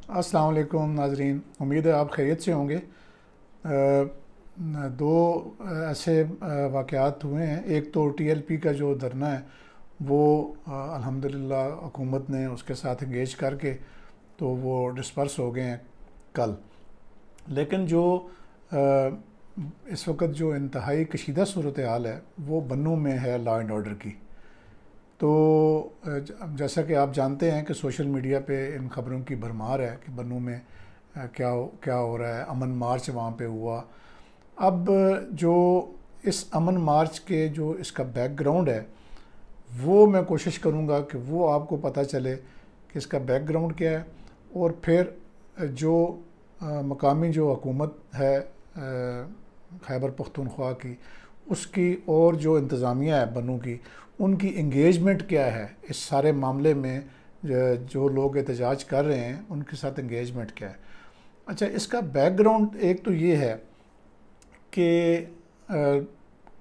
السلام علیکم ناظرین، امید ہے آپ خیریت سے ہوں گے۔ دو ایسے واقعات ہوئے ہیں۔ ایک تو ٹی ایل پی کا جو دھرنا ہے وہ الحمدللہ حکومت نے اس کے ساتھ انگیج کر کے تو وہ ڈسپرس ہو گئے ہیں کل۔ لیکن جو اس وقت جو انتہائی کشیدہ صورتحال ہے وہ بنوں میں ہے لا اینڈ آرڈر کی۔ تو جیسا کہ آپ جانتے ہیں کہ سوشل میڈیا پہ ان خبروں کی بھرمار ہے کہ بنوں میں کیا ہو رہا ہے۔ امن مارچ وہاں پہ ہوا۔ اب جو اس امن مارچ کے جو اس کا بیک گراؤنڈ ہے وہ میں کوشش کروں گا کہ وہ آپ کو پتہ چلے کہ اس کا بیک گراؤنڈ کیا ہے، اور پھر جو مقامی جو حکومت ہے خیبر پختونخوا کی، اس کی اور جو انتظامیہ ہے بنوں کی، ان کی انگیجمنٹ کیا ہے اس سارے معاملے میں۔ جو لوگ احتجاج کر رہے ہیں ان کے ساتھ انگیجمنٹ کیا ہے۔ اچھا، اس کا بیک گراؤنڈ ایک تو یہ ہے کہ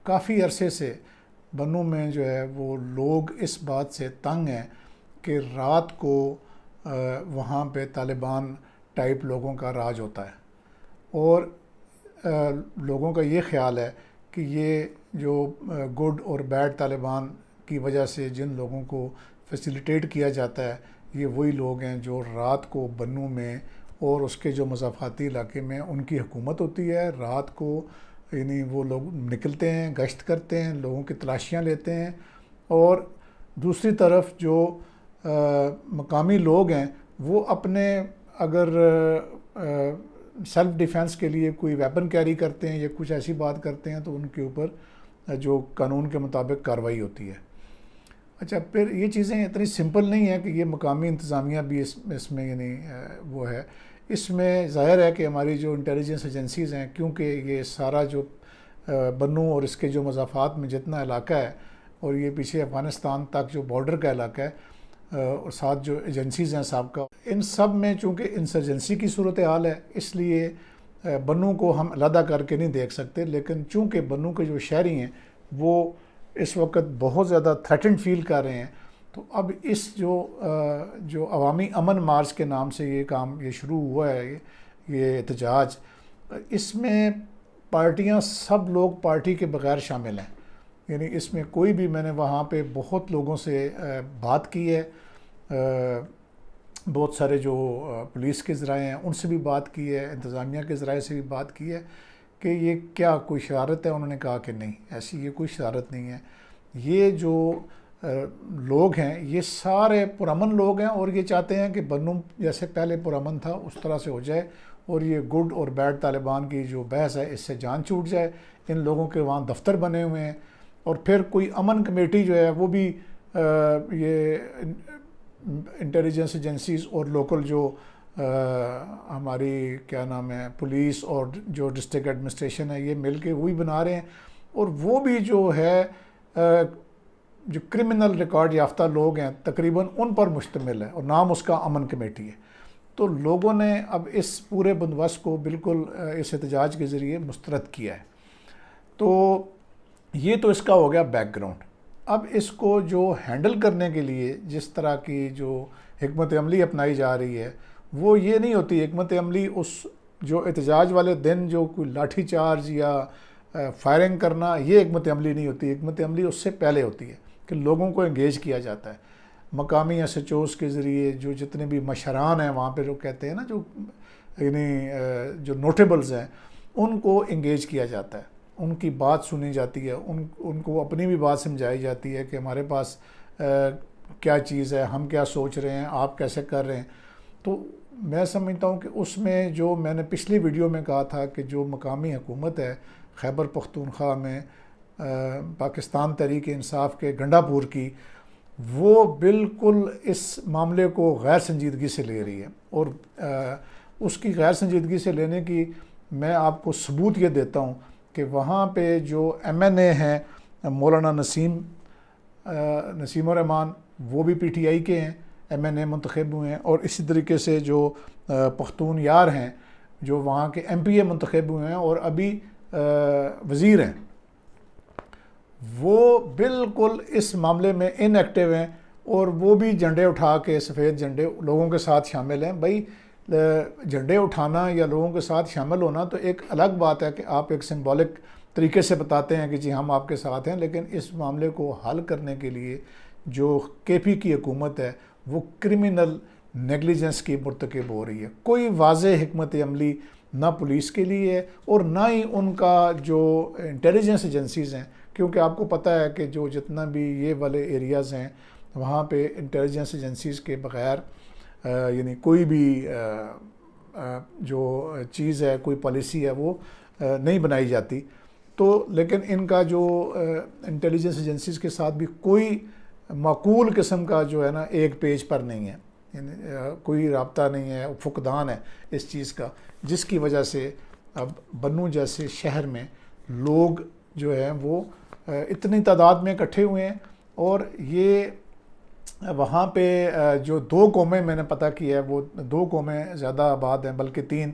کافی عرصے سے بنوں میں جو ہے وہ لوگ اس بات سے تنگ ہیں کہ رات کو وہاں پہ طالبان ٹائپ لوگوں کا راج ہوتا ہے، اور لوگوں کا یہ خیال ہے کہ یہ جو گڈ اور بیڈ طالبان کی وجہ سے جن لوگوں کو فیسیلیٹیٹ کیا جاتا ہے، یہ وہی لوگ ہیں جو رات کو بنوں میں اور اس کے جو مضافاتی علاقے میں ان کی حکومت ہوتی ہے۔ رات کو یعنی وہ لوگ نکلتے ہیں، گشت کرتے ہیں، لوگوں کی تلاشیاں لیتے ہیں، اور دوسری طرف جو مقامی لوگ ہیں وہ اپنے اگر سیلف ڈیفینس کے لیے کوئی ویپن کیری کرتے ہیں یا کچھ ایسی بات کرتے ہیں تو ان کے اوپر جو قانون کے مطابق کارروائی ہوتی ہے۔ اچھا، پھر یہ چیزیں اتنی سمپل نہیں ہیں کہ یہ مقامی انتظامیہ بھی اس میں یعنی وہ ہے۔ اس میں ظاہر ہے کہ ہماری جو انٹیلیجنس ایجنسیز ہیں، کیونکہ یہ سارا جو بنوں اور اس کے جو مضافات میں جتنا علاقہ ہے، اور یہ پیچھے افغانستان تک جو بارڈر کا علاقہ ہے، اور ساتھ جو ایجنسیز ہیں سابقہ، ان سب میں چونکہ انسرجنسی کی صورتحال ہے، اس لیے بنوں کو ہم علیحدہ کر کے نہیں دیکھ سکتے۔ لیکن چونکہ بنوں کے جو شہری ہیں وہ اس وقت بہت زیادہ تھریٹنڈ فیل کر رہے ہیں، تو اب اس جو عوامی امن مارچ کے نام سے یہ کام یہ شروع ہوا ہے، یہ احتجاج، اس میں پارٹیاں سب لوگ پارٹی کے بغیر شامل ہیں۔ یعنی اس میں کوئی بھی، میں نے وہاں پہ بہت لوگوں سے بات کی ہے، بہت سارے جو پولیس کے ذرائع ہیں ان سے بھی بات کی ہے، انتظامیہ کے ذرائع سے بھی بات کی ہے کہ یہ کیا کوئی شرارت ہے۔ انہوں نے کہا کہ نہیں، ایسی یہ کوئی شرارت نہیں ہے۔ یہ جو لوگ ہیں یہ سارے پرامن لوگ ہیں، اور یہ چاہتے ہیں کہ بنوں جیسے پہلے پرامن تھا اس طرح سے ہو جائے، اور یہ گڈ اور بیڈ طالبان کی جو بحث ہے اس سے جان چھوٹ جائے۔ ان لوگوں کے وہاں دفتر بنے ہوئے ہیں، اور پھر کوئی امن کمیٹی جو ہے وہ بھی یہ انٹیلیجنس ایجنسیز اور لوکل جو ہماری کیا نام ہے پولیس اور جو ڈسٹرکٹ ایڈمنسٹریشن ہے، یہ مل کے وہی بنا رہے ہیں، اور وہ بھی جو ہے جو کرمنل ریکارڈ یافتہ لوگ ہیں تقریباً ان پر مشتمل ہے، اور نام اس کا امن کمیٹی ہے۔ تو لوگوں نے اب اس پورے بندوبست کو بالکل اس احتجاج کے ذریعے مسترد کیا ہے۔ تو یہ تو اس کا ہو گیا بیک گراؤنڈ۔ اب اس کو جو ہینڈل کرنے کے لیے جس طرح کی جو حکمت عملی اپنائی جا رہی ہے وہ یہ نہیں ہوتی حکمت عملی اس جو احتجاج والے دن جو کوئی لاٹھی چارج یا فائرنگ کرنا، یہ حکمت عملی نہیں ہوتی۔ حکمت عملی اس سے پہلے ہوتی ہے کہ لوگوں کو انگیج کیا جاتا ہے، مقامی ایس ایچ اوز کے ذریعے، جو جتنے بھی مشران ہیں وہاں پہ جو کہتے ہیں نا، جو یعنی جو نوٹیبلز ہیں، ان کو انگیج کیا جاتا ہے، ان کی بات سنی جاتی ہے، ان کو اپنی بھی بات سمجھائی جاتی ہے کہ ہمارے پاس کیا چیز ہے، ہم کیا سوچ رہے ہیں، آپ کیسے کر رہے ہیں۔ تو میں سمجھتا ہوں کہ اس میں جو میں نے پچھلی ویڈیو میں کہا تھا کہ جو مقامی حکومت ہے خیبر پختونخوا میں پاکستان تحریک انصاف کے گنڈا پور کی، وہ بالکل اس معاملے کو غیر سنجیدگی سے لے رہی ہے، اور اس کی غیر سنجیدگی سے لینے کی میں آپ کو ثبوت یہ دیتا ہوں کہ وہاں پہ جو ایم این اے ہیں مولانا نسیم الرحمان، وہ بھی پی ٹی آئی کے ہیں، ایم این اے منتخب ہوئے ہیں، اور اسی طریقے سے جو پختون یار ہیں جو وہاں کے ایم پی اے منتخب ہوئے ہیں اور ابھی وزیر ہیں، وہ بالکل اس معاملے میں ان ایکٹیو ہیں، اور وہ بھی جھنڈے اٹھا کے، سفید جھنڈے لوگوں کے ساتھ شامل ہیں۔ بھائی جھنڈے اٹھانا یا لوگوں کے ساتھ شامل ہونا تو ایک الگ بات ہے کہ آپ ایک سمبولک طریقے سے بتاتے ہیں کہ جی ہم آپ کے ساتھ ہیں، لیکن اس معاملے کو حل کرنے کے لیے جو کے پی کی حکومت ہے وہ کرمنل نیگلیجنس کی مرتکب ہو رہی ہے. کوئی واضح حکمت عملی نہ پولیس کے لیے ہے اور نہ ہی ان کا جو انٹیلیجنس ایجنسیز ہیں، کیونکہ آپ کو پتہ ہے کہ جو جتنا بھی یہ والے ایریاز ہیں وہاں پہ انٹیلیجنس ایجنسیز کے بغیر یعنی کوئی بھی جو چیز ہے، کوئی پالیسی ہے وہ نہیں بنائی جاتی. تو لیکن ان کا جو انٹیلیجنس ایجنسیز کے ساتھ بھی کوئی معقول قسم کا جو ہے نا ایک پیج پر نہیں ہے، یعنی کوئی رابطہ نہیں ہے، فقدان ہے اس چیز کا، جس کی وجہ سے اب بنوں جیسے شہر میں لوگ جو ہیں وہ اتنی تعداد میں اکٹھے ہوئے ہیں. اور یہ وہاں پہ جو 2 قومیں میں نے پتہ کی ہے، وہ 2 قومیں زیادہ آباد ہیں، بلکہ 3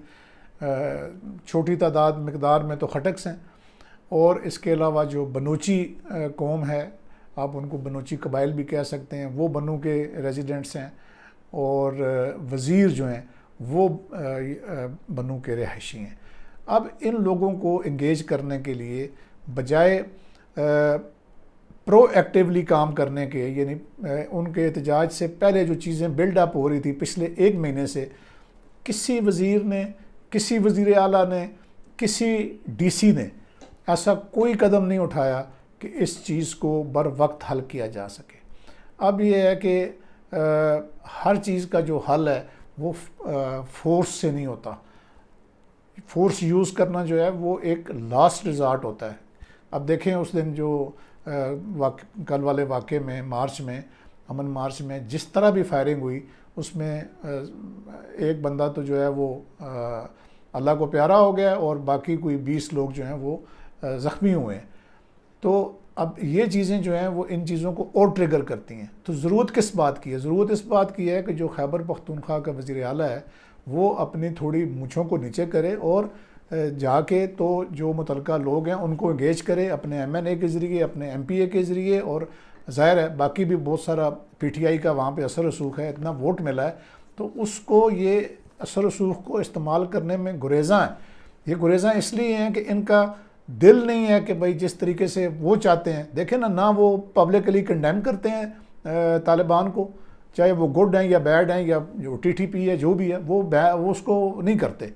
چھوٹی تعداد مقدار میں تو خٹکس ہیں، اور اس کے علاوہ جو بنوچی قوم ہے، آپ ان کو بنوچی قبائل بھی کہہ سکتے ہیں، وہ بنوں کے ریزیڈنٹس ہیں، اور وزیر جو ہیں وہ بنوں کے رہائشی ہیں. اب ان لوگوں کو انگیج کرنے کے لیے بجائے پرو ایکٹیولی کام کرنے کے، یعنی ان کے احتجاج سے پہلے جو چیزیں بلڈ اپ ہو رہی تھی پچھلے 1 مہینے سے، کسی وزیر نے، کسی وزیر اعلیٰ نے، کسی ڈی سی نے ایسا کوئی قدم نہیں اٹھایا کہ اس چیز کو بر وقت حل کیا جا سکے. اب یہ ہے کہ ہر چیز کا جو حل ہے وہ فورس سے نہیں ہوتا. فورس یوز کرنا جو ہے وہ ایک لاسٹ ریزارٹ ہوتا ہے. اب دیکھیں اس دن جو کل والے واقعے میں مارچ میں، امن مارچ میں جس طرح بھی فائرنگ ہوئی، اس میں ایک بندہ تو جو ہے وہ اللہ کو پیارا ہو گیا اور باقی کوئی 20 لوگ جو ہیں وہ زخمی ہوئے ہیں. تو اب یہ چیزیں جو ہیں وہ ان چیزوں کو اور ٹریگر کرتی ہیں. تو ضرورت کس بات کی ہے؟ ضرورت اس بات کی ہے کہ جو خیبر پختونخوا کا وزیر اعلیٰ ہے وہ اپنی تھوڑی مونچھوں کو نیچے کرے اور جا کے تو جو متعلقہ لوگ ہیں ان کو انگیج کرے اپنے ایم این اے کے ذریعے، اپنے ایم پی اے کے ذریعے. اور ظاہر ہے باقی بھی بہت سارا پی ٹی آئی کا وہاں پہ اثر رسوخ ہے، اتنا ووٹ ملا ہے، تو اس کو یہ اثر رسوخ کو استعمال کرنے میں گریزاں ہیں. یہ گریزاں اس لیے ہیں کہ ان کا دل نہیں ہے کہ بھائی جس طریقے سے وہ چاہتے ہیں. دیکھیں نہ وہ پبلکلی کنڈیم کرتے ہیں طالبان کو، چاہے وہ گڈ ہیں یا بیڈ ہیں یا جو ٹی ٹی پی ہے جو بھی ہے، وہ اس کو نہیں کرتے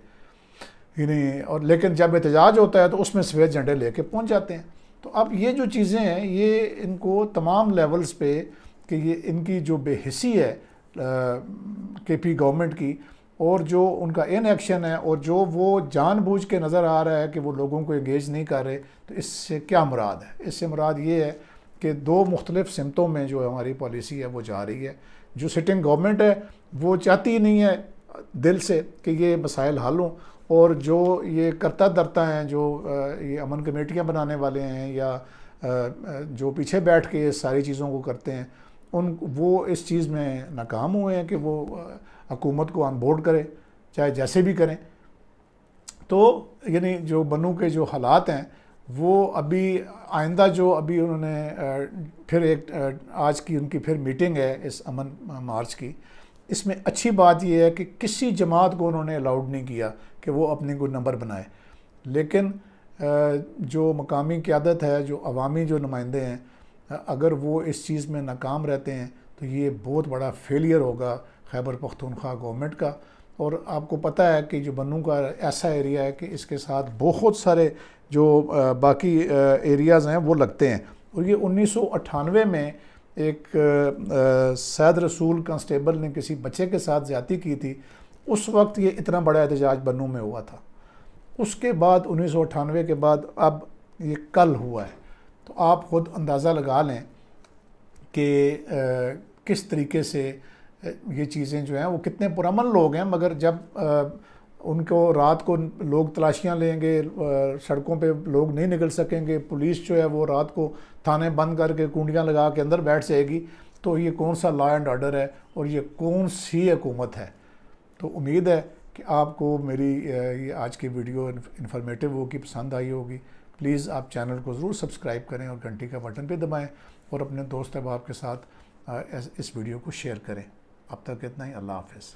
یعنی. اور لیکن جب احتجاج ہوتا ہے تو اس میں سفید جھنڈے لے کے پہنچ جاتے ہیں. تو اب یہ جو چیزیں ہیں یہ ان کو تمام لیولز پہ کہ یہ ان کی جو بے حسی ہے کے پی گورنمنٹ کی، اور جو ان کا ان ایکشن ہے، اور جو وہ جان بوجھ کے نظر آ رہا ہے کہ وہ لوگوں کو انگیج نہیں کر رہے، تو اس سے کیا مراد ہے؟ اس سے مراد یہ ہے کہ 2 مختلف سمتوں میں جو ہماری پالیسی ہے وہ جا رہی ہے. جو سٹنگ گورنمنٹ ہے وہ چاہتی نہیں ہے دل سے کہ یہ مسائل حل ہوں، اور جو یہ کرتا درتا ہیں، جو یہ امن کمیٹیاں بنانے والے ہیں یا جو پیچھے بیٹھ کے ساری چیزوں کو کرتے ہیں، وہ اس چیز میں ناکام ہوئے ہیں کہ وہ حکومت کو آن بورڈ کرے، چاہے جیسے بھی کریں. تو یعنی جو بنوں کے جو حالات ہیں وہ ابھی آئندہ جو ابھی انہوں نے پھر ایک آج کی ان کی پھر میٹنگ ہے اس امن مارچ کی، اس میں اچھی بات یہ ہے کہ کسی جماعت کو انہوں نے الاؤڈ نہیں کیا کہ وہ اپنی کوئی نمبر بنائے. لیکن جو مقامی قیادت ہے، جو عوامی جو نمائندے ہیں، اگر وہ اس چیز میں ناکام رہتے ہیں تو یہ بہت بڑا فیلئر ہوگا خیبر پختونخوا گورنمنٹ کا. اور آپ کو پتہ ہے کہ جو بنوں کا ایسا ایریا ہے کہ اس کے ساتھ بہت سارے جو باقی ایریاز ہیں وہ لگتے ہیں. اور یہ 1998 میں ایک سید رسول کانسٹیبل نے کسی بچے کے ساتھ زیادتی کی تھی، اس وقت یہ اتنا بڑا احتجاج بنوں میں ہوا تھا. اس کے بعد 1998 کے بعد اب یہ کل ہوا ہے. تو آپ خود اندازہ لگا لیں کہ کس طریقے سے یہ چیزیں جو ہیں وہ کتنے پرامن لوگ ہیں، مگر جب ان کو رات کو لوگ تلاشیاں لیں گے، سڑکوں پہ لوگ نہیں نکل سکیں گے، پولیس جو ہے وہ رات کو تھانے بند کر کے کنڈیاں لگا کے اندر بیٹھ جائے گی، تو یہ کون سا لا اینڈ آرڈر ہے اور یہ کون سی حکومت ہے؟ تو امید ہے کہ آپ کو میری یہ آج کی ویڈیو انفارمیٹیو ہوگی، پسند آئی ہوگی. پلیز آپ چینل کو ضرور سبسکرائب کریں اور گھنٹی کا بٹن پہ دبائیں، اور اپنے دوست احباب کے ساتھ اس ویڈیو کو شیئر کریں. اب تک اتنا ہی. اللہ حافظ.